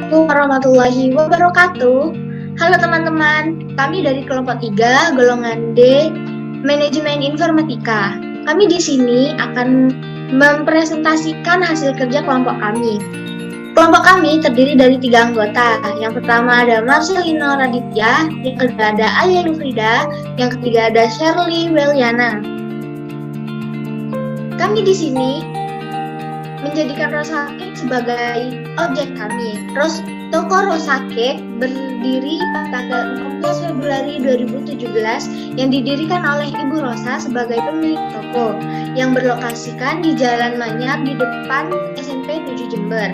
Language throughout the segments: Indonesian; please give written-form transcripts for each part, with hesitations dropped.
Assalamualaikum warahmatullahi wabarakatuh. Halo teman-teman, kami dari kelompok 3, golongan D, Manajemen Informatika. Kami di sini akan mempresentasikan hasil kerja kelompok kami. Kelompok kami terdiri dari 3 anggota. Yang pertama ada Marcelino Raditya, yang kedua ada Alia Nufrida, yang ketiga ada Shirley Weliana. Kami di sini menjadikan Rosa Cake sebagai objek kami. Toko Rosa Cake berdiri pada tanggal 14 Februari 2017 yang didirikan oleh Ibu Rosa sebagai pemilik toko yang berlokasikan di Jalan Manyar di depan SMP 7 Jember.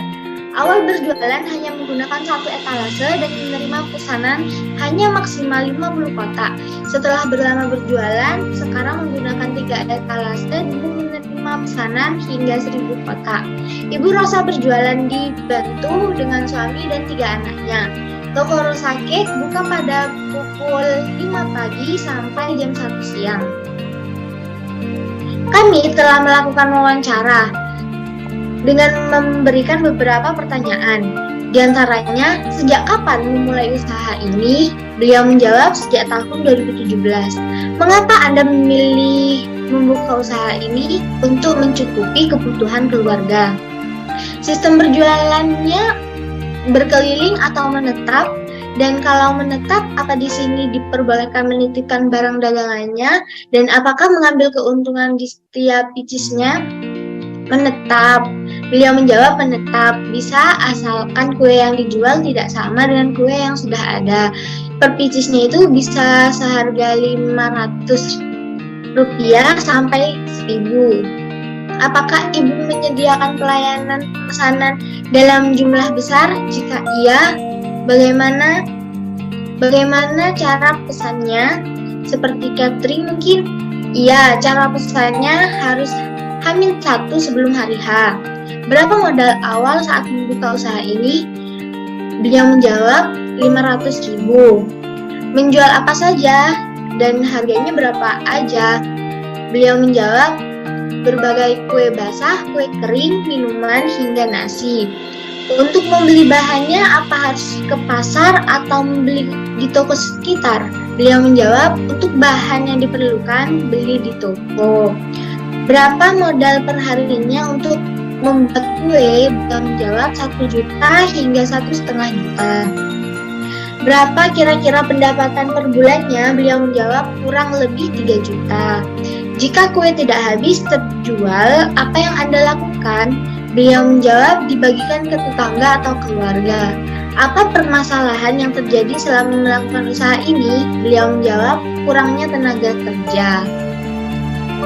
Awal berjualan hanya menggunakan 1 etalase dan menerima pesanan hanya maksimal 50 kotak. Setelah berlama berjualan, sekarang menggunakan 3 etalase dan menerima pesanan hingga 1000 kotak. Ibu Rosa berjualan dibantu dengan suami dan 3 anaknya. Toko Rosa Cake buka pada pukul 5 pagi sampai jam 1 siang. Kami telah melakukan wawancara dengan memberikan beberapa pertanyaan. Di antaranya, sejak kapan memulai usaha ini? Beliau menjawab sejak tahun 2017. Mengapa Anda memilih membuka usaha ini? Untuk mencukupi kebutuhan keluarga. Sistem berjualannya berkeliling atau menetap? Dan kalau menetap, apa di sini diperbolehkan menitipkan barang dagangannya? Dan apakah mengambil keuntungan di setiap picisnya? Menetap. Beliau menjawab menetap, bisa asalkan kue yang dijual tidak sama dengan kue yang sudah ada. Per picisnya itu bisa seharga Rp500 sampai Rp1.000. Apakah Ibu menyediakan pelayanan pesanan dalam jumlah besar? Jika iya, bagaimana cara pesannya? Seperti catering mungkin? Iya, cara pesannya harus H-1 sebelum hari H. Berapa modal awal saat membuka usaha ini? Beliau menjawab 500.000. Menjual apa saja dan harganya berapa aja? Beliau menjawab berbagai kue basah, kue kering, minuman, hingga nasi. Untuk membeli bahannya apa harus ke pasar atau membeli di toko sekitar? Beliau menjawab untuk bahan yang diperlukan beli di toko. Berapa modal per harinya untuk membuat kue? Beliau menjawab 1 juta hingga 1,5 juta. Berapa kira-kira pendapatan per bulannya? Beliau menjawab kurang lebih 3 juta. Jika kue tidak habis terjual, apa yang Anda lakukan? Beliau menjawab dibagikan ke tetangga atau keluarga. Apa permasalahan yang terjadi selama melakukan usaha ini? Beliau menjawab kurangnya tenaga kerja.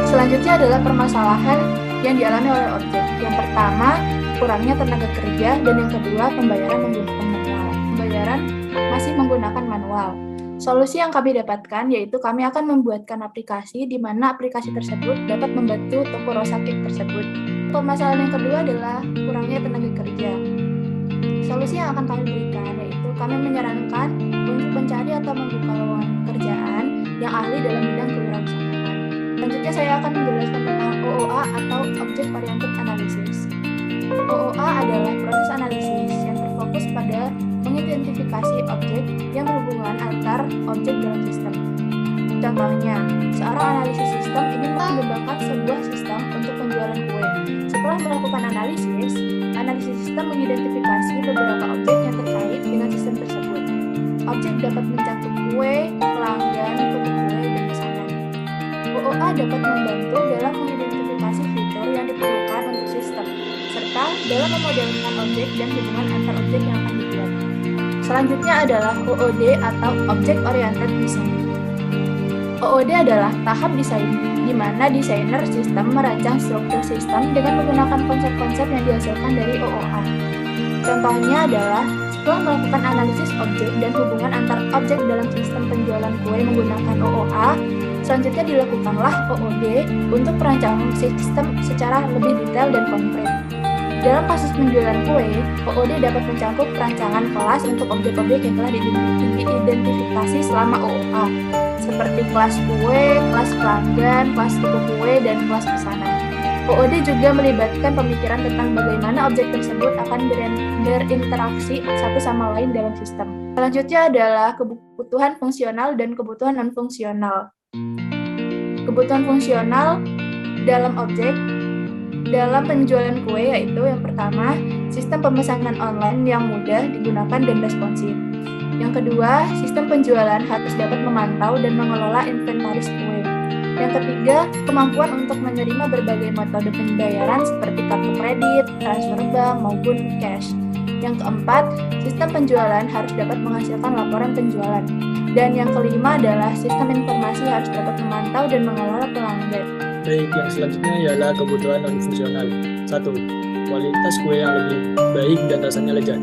Selanjutnya adalah permasalahan yang dialami oleh objek. Yang pertama, kurangnya tenaga kerja, dan yang kedua, pembayaran masih menggunakan manual. Solusi yang kami dapatkan yaitu kami akan membuatkan aplikasi di mana aplikasi tersebut dapat membantu toko Rosa Cake tersebut. Permasalahan yang kedua adalah kurangnya tenaga kerja. Solusi yang akan kami berikan yaitu kami menyarankan untuk mencari atau membuka lowongan pekerjaan yang ahli dalam bidang kewirausahaan. Selanjutnya saya akan menjelaskan tentang OOA atau Object Oriented Analysis. OOA adalah proses analisis yang terfokus pada mengidentifikasi objek yang berhubungan antar objek dalam sistem. Contohnya, seorang analisis sistem ingin mengembangkan sebuah sistem untuk penjualan kue. Setelah melakukan analisis sistem mengidentifikasi beberapa objek yang terkait dengan sistem tersebut. Objek dapat mencakup kue, pelanggan, toko kue, dan pesanan. OOA dapat membantu dalam mengidentifikasi fitur yang diperlukan untuk sistem, serta dalam memodelkan objek dan hubungan antar objek yang akan dibuat. Selanjutnya adalah OOD atau Object Oriented Design. OOD adalah tahap desain, di mana desainer sistem merancang struktur sistem dengan menggunakan konsep-konsep yang dihasilkan dari OOA. Contohnya adalah setelah melakukan analisis objek dan hubungan antar objek dalam sistem penjualan kue menggunakan OOA, selanjutnya dilakukanlah OOD untuk perancangan sistem secara lebih detail dan konkret. Dalam kasus penjualan kue, OOD dapat mencakup perancangan kelas untuk objek-objek yang telah diidentifikasi selama OOA, seperti kelas kue, kelas pelanggan, kelas toko kue, dan kelas pesanan. OOD juga melibatkan pemikiran tentang bagaimana objek tersebut akan berinteraksi satu sama lain dalam sistem. Selanjutnya adalah kebutuhan fungsional dan kebutuhan non-fungsional. Kebutuhan fungsional dalam objek dalam penjualan kue yaitu yang pertama, sistem pemesanan online yang mudah digunakan dan responsif. Yang kedua, sistem penjualan harus dapat memantau dan mengelola inventaris kue. Yang ketiga, kemampuan untuk menerima berbagai metode pembayaran seperti kartu kredit, transfer bank, maupun cash. Yang keempat, sistem penjualan harus dapat menghasilkan laporan penjualan. Dan yang kelima adalah sistem informasi harus dapat memantau dan mengelola pelanggan. Baik, yang selanjutnya ialah kebutuhan non-fungsional. 1. Kualitas kue yang lebih baik dan rasanya lezat.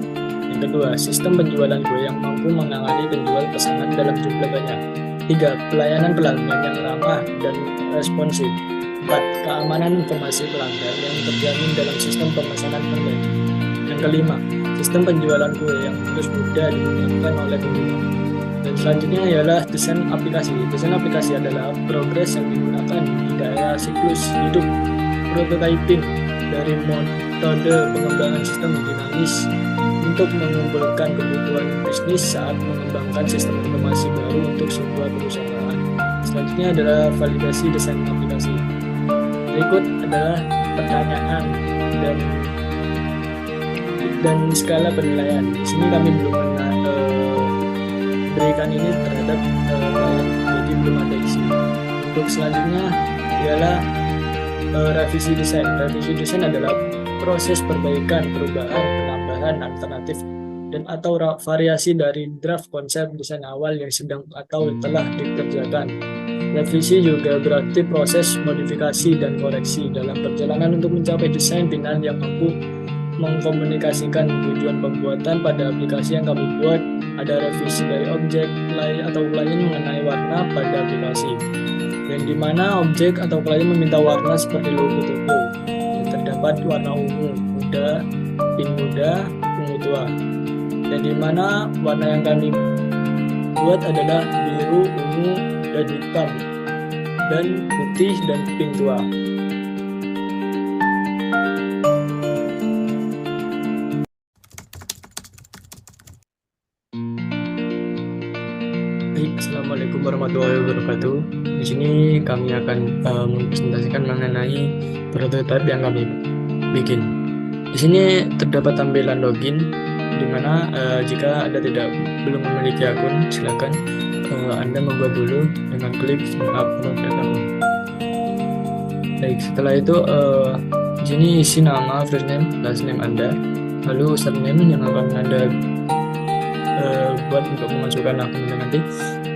Yang kedua, sistem penjualan kue yang mampu menangani penjual pesanan dalam jumlah banyak. 3. Pelayanan pelanggan yang ramah dan responsif. 4. Keamanan informasi pelanggan yang terjamin dalam sistem pemesanan online. Yang kelima, sistem penjualan kue yang terus mudah digunakan oleh pengguna. Dan selanjutnya ialah desain aplikasi. Desain aplikasi adalah progres yang digunakan di daerah siklus hidup prototyping dari metode pengembangan sistem dinamis untuk mengumpulkan kebutuhan bisnis saat mengembangkan sistem informasi baru untuk sebuah perusahaan. Selanjutnya adalah validasi desain aplikasi. Berikut adalah pertanyaan dan skala penilaian. Di sini kami belum berikan ini terhadap jadi belum ada isi. Untuk selanjutnya ialah revisi desain. Revisi desain adalah proses perbaikan, perubahan, penambahan alternatif dan atau variasi dari draft konsep desain awal yang sedang atau telah dikerjakan. Revisi juga berarti proses modifikasi dan koreksi dalam perjalanan untuk mencapai desain final yang mampu mengkomunikasikan tujuan pembuatan pada aplikasi yang kami buat. Ada revisi dari objek atau klien mengenai warna pada aplikasi, yang dimana objek atau klien meminta warna seperti logo toko yang terdapat warna ungu muda, pink muda, ungu tua, dan dimana warna yang kami buat adalah biru, ungu, dan hitam, dan putih dan pink tua. Assalamualaikum warahmatullahi wabarakatuh. Di sini kami akan mempresentasikan mengenai prototipe yang kami bikin. Di sini terdapat tampilan login, di mana jika Anda belum memiliki akun, silakan Anda membuat dulu dengan klik upload data. Baik, setelah itu di sini isi nama, first name, last name Anda, lalu username yang akan Anda buat untuk memasukkan akun Anda nanti.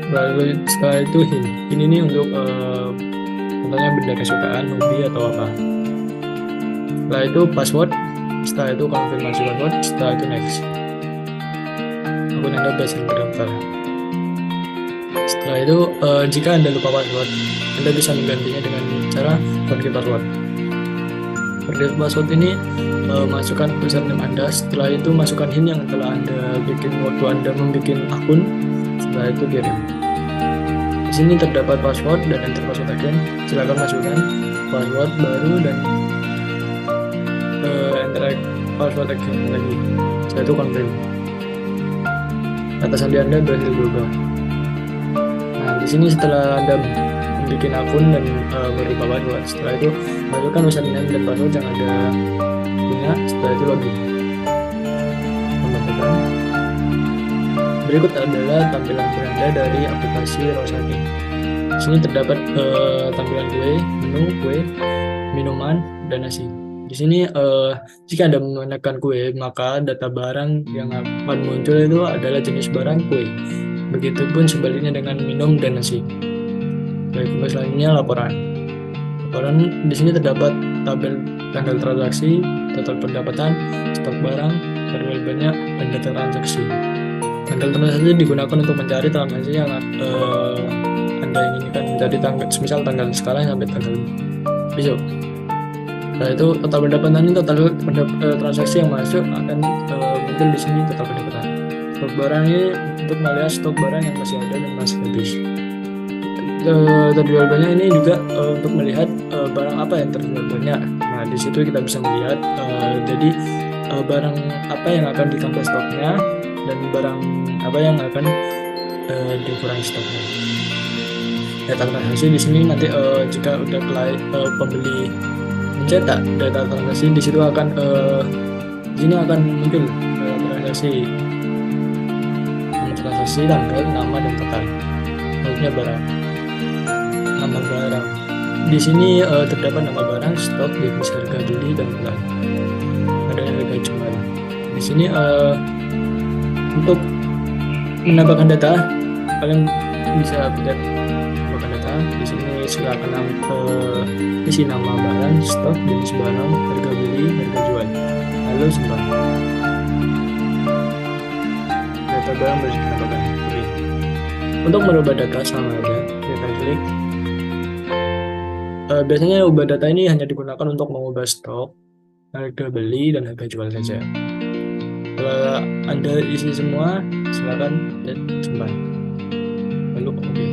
Lalu setelah itu ini untuk contohnya benda kesukaan, hobi atau apa. Setelah itu password, setelah itu konfirmasi password, setelah itu next. Akun Anda berhasil terdaftar. Setelah itu jika Anda lupa password, Anda bisa menggantinya dengan cara forget password. Forget password ini masukkan username Anda, setelah itu masukkan HIN yang telah Anda bikin waktu Anda membuat akun, setelah itu kirim. Di sini terdapat password dan enter password again. Silakan masukkan password baru dan enter password again lagi. Setelah itu confirm. Data sandi Anda berhasil berubah. Nah, di sini setelah Anda membuat akun dan berubah password, setelah itu masukkan username dan password yang Anda punya. Setelah itu login. Berikut adalah tampilan beranda dari aplikasi Rosaki. Di sini terdapat tampilan kue, menu kue, minuman, dan nasi. Di sini jika Anda menekan kue, maka data barang yang akan muncul itu adalah jenis barang kue. Begitupun sebaliknya dengan minum dan nasi. Baik, selanjutnya laporan. Laporan di sini terdapat tabel tanggal transaksi, total pendapatan, stok barang, jadwal banyak, dan data transaksi. Tanggal transaksi digunakan untuk mencari transaksi yang Anda inginkan, mencari misal tanggal sekarang sampai tanggal besok. Setelah itu total pendapatan ini total transaksi yang masuk akan muncul di sini total pendapatan. Stok barang ini untuk melihat stok barang yang masih ada dan masih habis. terjual banyak ini juga untuk melihat barang apa yang terjual banyak. Nah, di situ kita bisa melihat jadi barang apa yang akan ditambah stoknya dan barang apa yang akan dikurangi stoknya. Data transaksi di sini nanti jika udah pembeli mencetak data transaksi, di situ akan di sini akan muncul transaksi, tanggal, nama dan total. Selanjutnya barang. Nama barang. Di sini terdapat nama barang, stok, jenis harga beli dan bulan. Ada harga jual. Di sini untuk menambahkan data, kalian bisa pencet menambahkan data. Di sini silakan isi nama barang, stok, jenis barang, harga beli, harga jual, lalu simpan. Data barang harus ditambahkan. Oke. Untuk merubah data sama aja, kita klik. Biasanya ubah data ini hanya digunakan untuk mengubah stok, harga beli, dan harga jual saja. Kalau Anda isi semua, silakan simpan. Lalu oke.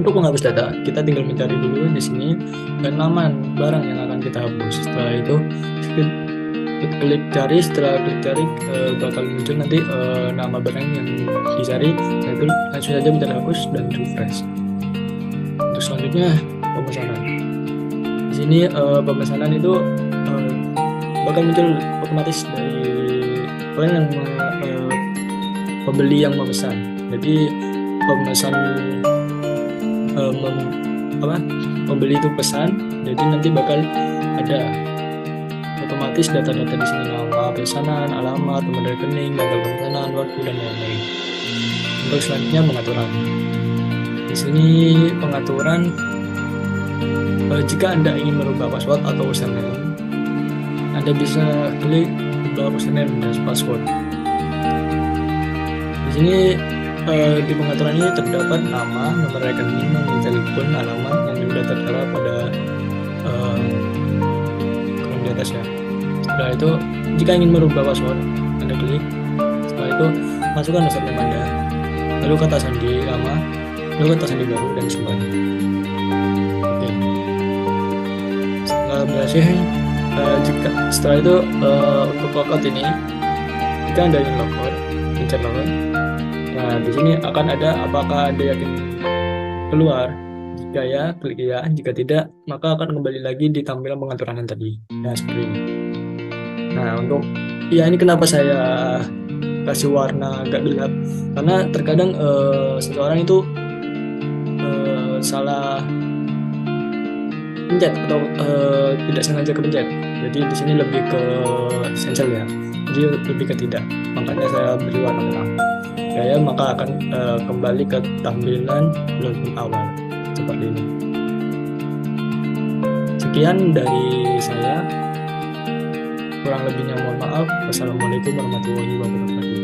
Untuk menghapus data, kita tinggal mencari dulu di sini halaman barang yang akan kita hapus. Setelah itu klik cari, setelah klik cari bakal muncul nanti nama barang yang dicari. Nah, itu langsung saja bisa hapus dan refresh. Untuk selanjutnya pemesanan. Di sini pemesanan itu bakal muncul otomatis dari orang yang pembeli yang memesan. Jadi pemesan pembeli itu pesan, jadi nanti bakal ada otomatis data-data di sini, nama pesanan, alamat, nomor rekening, tanggal pemesanan, waktu, dan lain-lain. Untuk selanjutnya pengaturan. Di sini pengaturan, jika Anda ingin merubah password atau username, Anda bisa klik ubah username dan password. Di sini di pengaturan ini terdapat nama, nomor rekening, nomor telepon, alamat yang sudah tertera pada kolom di atas ya. Setelah itu, jika ingin merubah password, Anda klik. Setelah itu, masukkan username Anda, lalu kata sandi lama, lalu kata sandi baru, dan simpan. Oke. Setelah berhasil, setelah itu untuk logout ini, jika Anda ingin logout, pencet logout. Nah, di sini akan ada apakah Anda yakin keluar. Jika ya, klik ya. Jika tidak, maka akan kembali lagi di tampilan pengaturan yang tadi. Nah, seperti ini. Nah, untuk ini kenapa saya kasih warna agak gelap, karena terkadang seseorang itu salah pencet atau tidak sengaja kepencet. Jadi di sini lebih ke sensor ya. Jadi lebih ke tidak. Makanya saya beri warna merah. Ya, maka akan kembali ke tampilan login awal seperti ini. Sekian dari saya, kurang lebihnya mohon maaf. Wassalamualaikum warahmatullahi wabarakatuh.